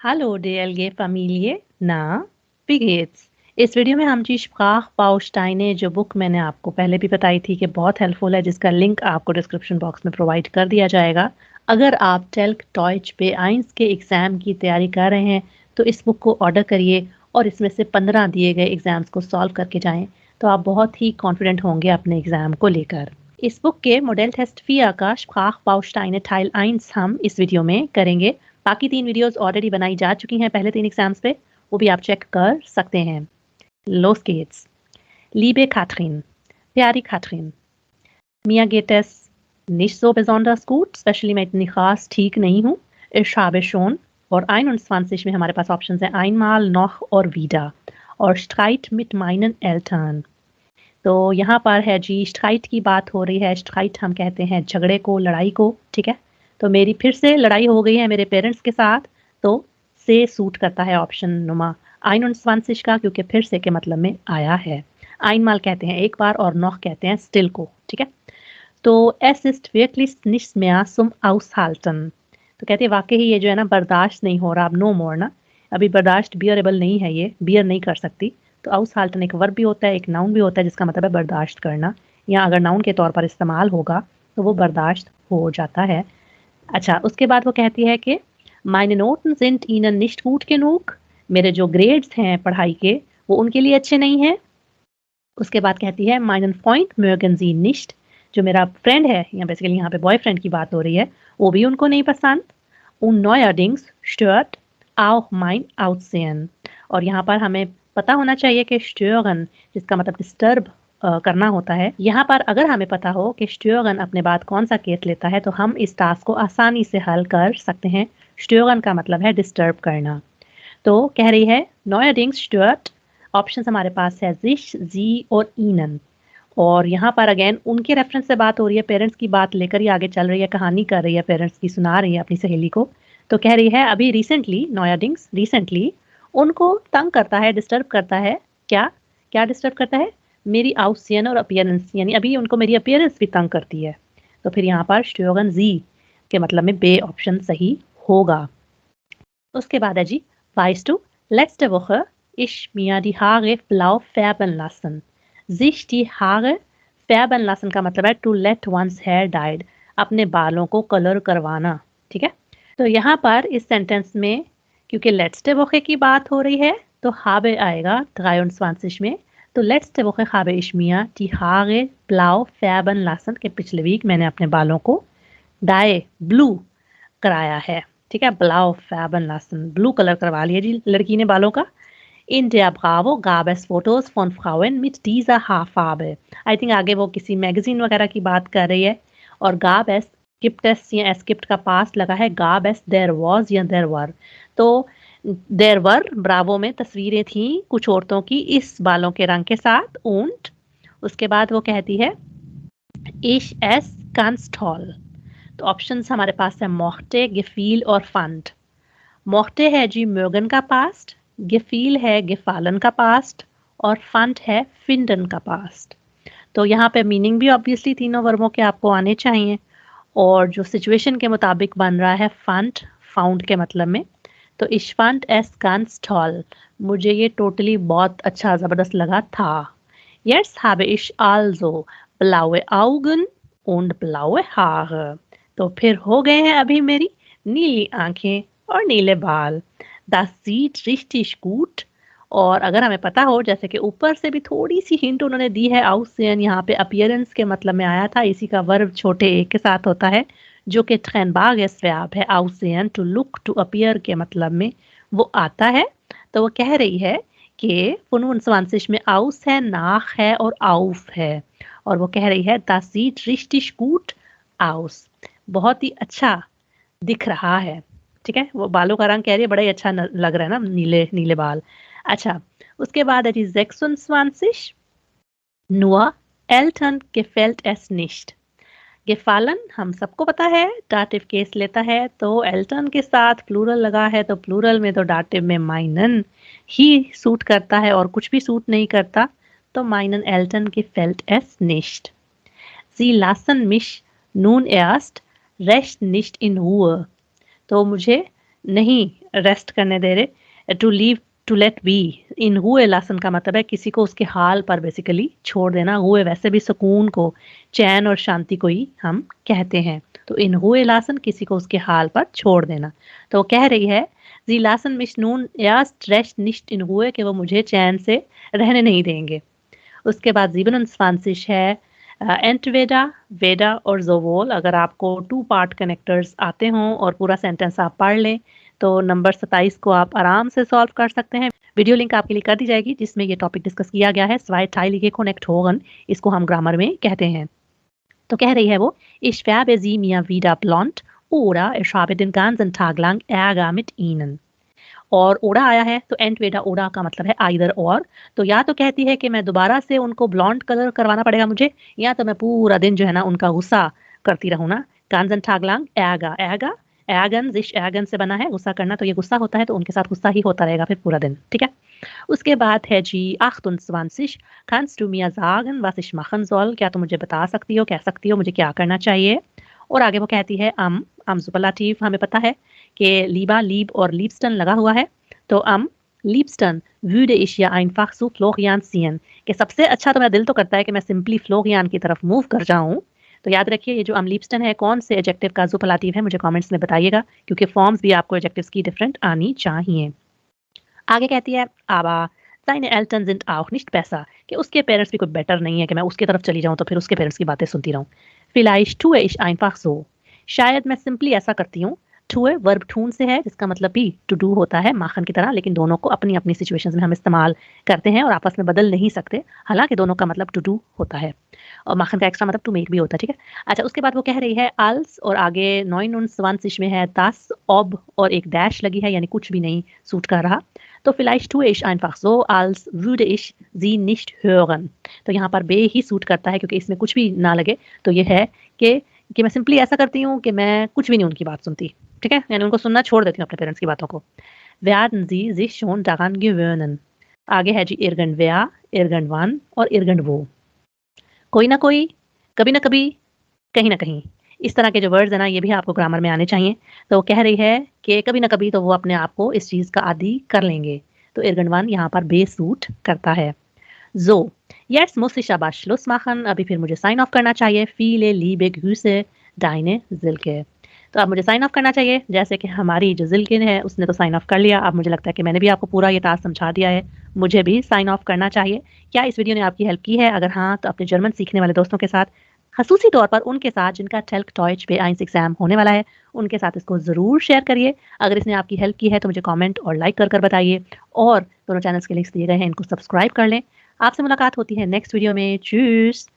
Hallo DLG Familie, na, wie geht's? इस video में हम जी Sprachbausteine जो बुक मैंने आपको पहले भी बताई थी कि बहुत हेल्पफुल है जिसका लिंक आपको डिस्क्रिप्शन बॉक्स में प्रोवाइड कर दिया जाएगा। अगर आप टेल्क टॉइच B1 के एग्ज़ाम की तैयारी कर रहे हैं तो इस बुक को ऑर्डर करिए और इसमें से 15 दिए गए एग्ज़ाम्स को सॉल्व करके जाएं तो आप बहुत ही कॉन्फिडेंट होंगे अपने एग्ज़ाम को लेकर। इस बुक के मॉडल टेस्ट 4 का Sprachbausteine Teil 1 हम इस वीडियो में करेंगे। बाकी 3 वीडियोस ऑलरेडी बनाई जा चुकी हैं पहले 3 एग्जाम्स पे, वो भी आप चेक कर सकते हैं। Los geht's. Liebe Katrin, प्यारी Katrin, mir geht es nicht so besonders gut, especially मैं इतनी खास ठीक नहीं हूँ। Ich habe schon और 21 में हमारे पास ऑप्शंस हैं einmal, noch और wieder और Streit mit meinen Eltern। तो यहाँ पर है जी स्ट्राइट की बात हो रही है। स्ट्राइट हम कहते हैं झगड़े को, लड़ाई को, ठीक है। तो मेरी फिर से लड़ाई हो गई है मेरे पेरेंट्स के साथ, तो से सूट करता है ऑप्शन नुमा 21 का, क्योंकि फिर से के मतलब में आया है। einmal कहते हैं एक बार और noch कहते हैं स्टिल को, ठीक है। तो es ist wirklich nicht mehr zum aushalten, तो कहते हैं वाकई ही ये जो है ना बर्दाश्त नहीं हो रहा, अब नो मोर ना, अभी बर्दाश्त बियरेबल नहीं है, ये बियर नहीं कर सकती। तो aushalten एक वर्ब भी होता है, एक नाउन भी होता है जिसका मतलब है बर्दाश्त करना, या अगर नाउन के तौर पर इस्तेमाल होगा तो वो बर्दाश्त हो जाता है। अच्छा, उसके बाद वो कहती है कि meine Noten sind ihnen nicht gut genug, मेरे जो ग्रेड्स हैं पढ़ाई के वो उनके लिए अच्छे नहीं हैं। उसके बाद कहती है meinen Freund mögen sie nicht, जो मेरा फ्रेंड है, या बेसिकली यहाँ पे बॉयफ्रेंड की बात हो रही है, वो भी उनको नहीं पसंद। Und neuerdings stört auch mein Aussehen, और यहाँ पर हमें पता होना चाहिए कि stören जिसका मतलब डिस्टर्ब करना होता है, यहाँ पर अगर हमें पता हो कि stören अपने बाद कौन सा केस लेता है तो हम इस टास्क को आसानी से हल कर सकते हैं। stören का मतलब है डिस्टर्ब करना। तो कह रही है neuerdings stört, ऑप्शन हमारे पास है sich, sie और ihnen, और यहाँ पर अगेन उनके रेफरेंस से बात हो रही है, पेरेंट्स की बात लेकर ही आगे चल रही है, कहानी कर रही है, पेरेंट्स की सुना रही है अपनी सहेली को। तो कह रही है अभी रिसेंटली, नोयाडिंग्स रिसेंटली उनको तंग करता है, डिस्टर्ब करता है। क्या क्या डिस्टर्ब करता है? मेरी आउसियन और अपीयरेंस, यानी अभी उनको मेरी अपीयरेंस भी तंग करती है। तो फिर यहाँ पर स्ट्योगन जी के मतलब में बे ऑप्शन सही होगा। उसके बाद है जी weißt du, letzte Woche ich mir die Haare blau färben lassen. sich die Haare färben lassen का मतलब है to let one's hair dyed, अपने बालों को कलर करवाना, ठीक है। तो यहाँ पर इस सेंटेंस में क्योंकि letzte Woche की बात हो रही है तो habe आएगा 23 में। तो letzte Woche habe ich mir die Haare blau färben lassen के पिछले वीक मैंने अपने बालों को डाई ब्लू कराया है, ठीक है। ब्लाउ फैबन लासन, ब्लू कलर करवा लिया जी लड़की ने बालों का। In der Bravo gab es Fotos von Frauen mit dieser Haarfarbe. I think आगे वो किसी मैगजीन वगैरह की बात कर रही है। और gab es, gibt es या es gibt का पास्ट लगा है, gab es, there was या there were। तो there were ब्रावो में तस्वीरें थी कुछ औरतों की इस बालों के रंग के साथ। und उसके बाद वो कहती है ich es ganz toll। तो ऑप्शंस हमारे पास है मोहटे, गेफील और फंड। मोहटे है जी mögen का पास्ट, गेफील है gefallen का पास्ट और फंड है finden का पास्ट। तो यहाँ पे मीनिंग भी ऑब्वियसली तीनों वर्बों के आपको आने चाहिए, और जो सिचुएशन के मुताबिक बन रहा है फंड फाउंड के मतलब में। तो ich fand es ganz toll, मुझे ये टोटली बहुत अच्छा ज़बरदस्त लगा था। Jetzt habe ich also blaue Augen und blaue Haare, तो फिर हो गए हैं अभी मेरी नीली आंखें और नीले बाल। Das sieht richtig gut, और अगर हमें पता हो जैसे कि ऊपर से भी थोड़ी सी हिंट उन्होंने दी है, आउसेन यहाँ पे अपीयरेंस के मतलब में आया था, इसी का वर्ब छोटे ए के साथ होता है जो कि ट्रेनबागेस वर्ब है। आउसेन टू लुक, टू अपीयर के मतलब में वो आता है। तो वो कह रही है कि 25 में आउस है, नाख है और आउफ है, और वो कह रही है das sieht richtig gut aus, बहुत ही अच्छा दिख रहा है, ठीक है। वो बालों का रंग कह रही है बड़ा ही अच्छा लग रहा है ना, नीले नीले बाल। अच्छा, उसके बाद है जी 26 nur Eltern gefällt es nicht। gefallen हम सबको पता है डाटिव केस लेता है, तो एल्टन के साथ प्लूरल लगा है तो प्लूरल में तो डाटिव में माइनन ही सूट करता है और कुछ भी सूट नहीं करता, तो माइनन Elton gefällt es nicht। Sie lassen mich nun erst recht nicht in Ruhe, तो मुझे नहीं रेस्ट करने दे रहे। To leave, to let be, इन हुए लासन का मतलब है किसी को उसके हाल पर बेसिकली छोड़ देना। हुए वैसे भी सुकून को, चैन और शांति को ही हम कहते हैं। तो इन हुए लासन किसी को उसके हाल पर छोड़ देना। तो वो कह रही है जी लासन मिश नून या स्ट्रेस निश्ट इन हुए, कि वो मुझे चैन से रहने नहीं देंगे। उसके बाद 27 है एंटवेडा, वेडा और जोवोल। अगर आपको 2 पार्ट कनेक्टर्स आते हों और पूरा सेंटेंस आप पढ़ लें तो नंबर 27 को आप आराम से सॉल्व कर सकते हैं। वीडियो लिंक आपके लिए कर दी जाएगी जिसमें ये टॉपिक डिस्कस किया गया है। स्वाइट टाइलिगे कनेक्ट होगन, इसको हम ग्रामर में कहते हैं। तो कह रही है वो Ich werbe sie mir wieder blond oder ich habe den ganzen Tag lang Ärger mit ihnen। और ओड़ा आया है तो एंटवेडा ओड़ा का मतलब है आइदर और। तो या तो कहती है कि मैं दोबारा से उनको ब्लॉन्ड कलर करवाना पड़ेगा मुझे, या तो मैं पूरा दिन जो है ना उनका गुस्सा करती रहूं ना। कांजन ठागलांग एगा एगा, एगन जिश एगन से बना है गुस्सा करना, तो ये गुस्सा होता है तो उनके साथ गुस्सा ही होता रहेगा फिर पूरा दिन, ठीक है। उसके बाद है जी 28 kannst du mir sagen was ich machen soll, क्या तुम मुझे बता सकती हो, कह सकती हो मुझे क्या करना चाहिए। और आगे वो कहती है अम सुपरलाटिव हमें पता है कि लीबा, लीब और लीबस्टन लगा हुआ है। तो liebsten würde ich ja einfach zu Florian ziehen, कि सबसे अच्छा तो मेरा दिल तो करता है कि मैं सिंपली फ्लोरियान की तरफ मूव कर जाऊं। तो याद रखिए ये जो liebsten है कौन से एडजेक्टिव का सुपरलाटिव है मुझे कमेंट्स में बताइएगा, क्योंकि फॉर्म्स भी आपको एडजेक्टिव्स की डिफरेंट आनी चाहिए। आगे कहती है aber seine Eltern sind auch nicht besser, कि उसके पेरेंट्स भी कोई बेटर नहीं है कि मैं उसकी तरफ चली जाऊं तो फिर उसके पेरेंट्स की बातें सुनती रहूं। vielleicht tue ich einfach so, शायद मैं सिंपली ऐसा करती हूँ। टूए वर्ब टून से है जिसका मतलब भी टू डू होता है माखन की तरह, लेकिन दोनों को अपनी अपनी सिचुएशंस में हम इस्तेमाल करते हैं और आपस में बदल नहीं सकते। हालांकि दोनों का मतलब टू डू होता है और माखन का एक्स्ट्रा मतलब टू मेक भी होता है, ठीक है। अच्छा, उसके बाद वो कह रही है अल्स और आगे 29 में है das ob और एक डैश लगी है, यानी कुछ भी नहीं सूट कर रहा। तो vielleicht tue ich einfach so als würde ich sie nicht hören, तो यहाँ पर बे ही सूट करता है क्योंकि इसमें कुछ भी ना लगे। तो ये है कि मैं सिंपली ऐसा करती हूँ कि मैं कुछ भी नहीं उनकी बात सुनती, ठीक है, यानी उनको सुनना छोड़ देती हूँ अपने पेरेंट्स की बातों को। werden sie sich schon daran gewöhnen। आगे है जी irgendwer, irgendwann और irgendwo, कोई ना कोई, कभी ना कभी, कहीं ना कहीं। इस तरह के जो वर्ड्स है ना ये भी आपको ग्रामर में आने चाहिए। तो कह रही है कि कभी ना कभी तो वो अपने आप को इस चीज का आदी कर लेंगे। तो irgendwann यहाँ पर बे सूट करता है। So, jetzt muss ich aber Schluss machen। अभी फिर मुझे साइन ऑफ करना चाहिए। viele liebe Grüße, deine Silke। तो अब मुझे साइन ऑफ करना चाहिए, जैसे कि हमारी जो जिल्के है उसने तो साइन ऑफ कर लिया। अब मुझे लगता है कि मैंने भी आपको पूरा ये टास्क समझा दिया है, मुझे भी साइन ऑफ करना चाहिए। क्या इस वीडियो ने आपकी हेल्प की है? अगर हाँ तो अपने जर्मन सीखने वाले दोस्तों के साथ, खसूसी तौर पर उनके साथ जिनका टेल्क टॉयच B1 एग्जाम होने वाला है, उनके साथ इसको ज़रूर शेयर करिए। अगर इसने आपकी हेल्प की है तो मुझे कमेंट और लाइक कर बताइए, और दोनों चैनल्स के लिंक्स दिए गए हैं इनको सब्सक्राइब कर लें। आपसे मुलाकात होती है नेक्स्ट वीडियो में। चूस।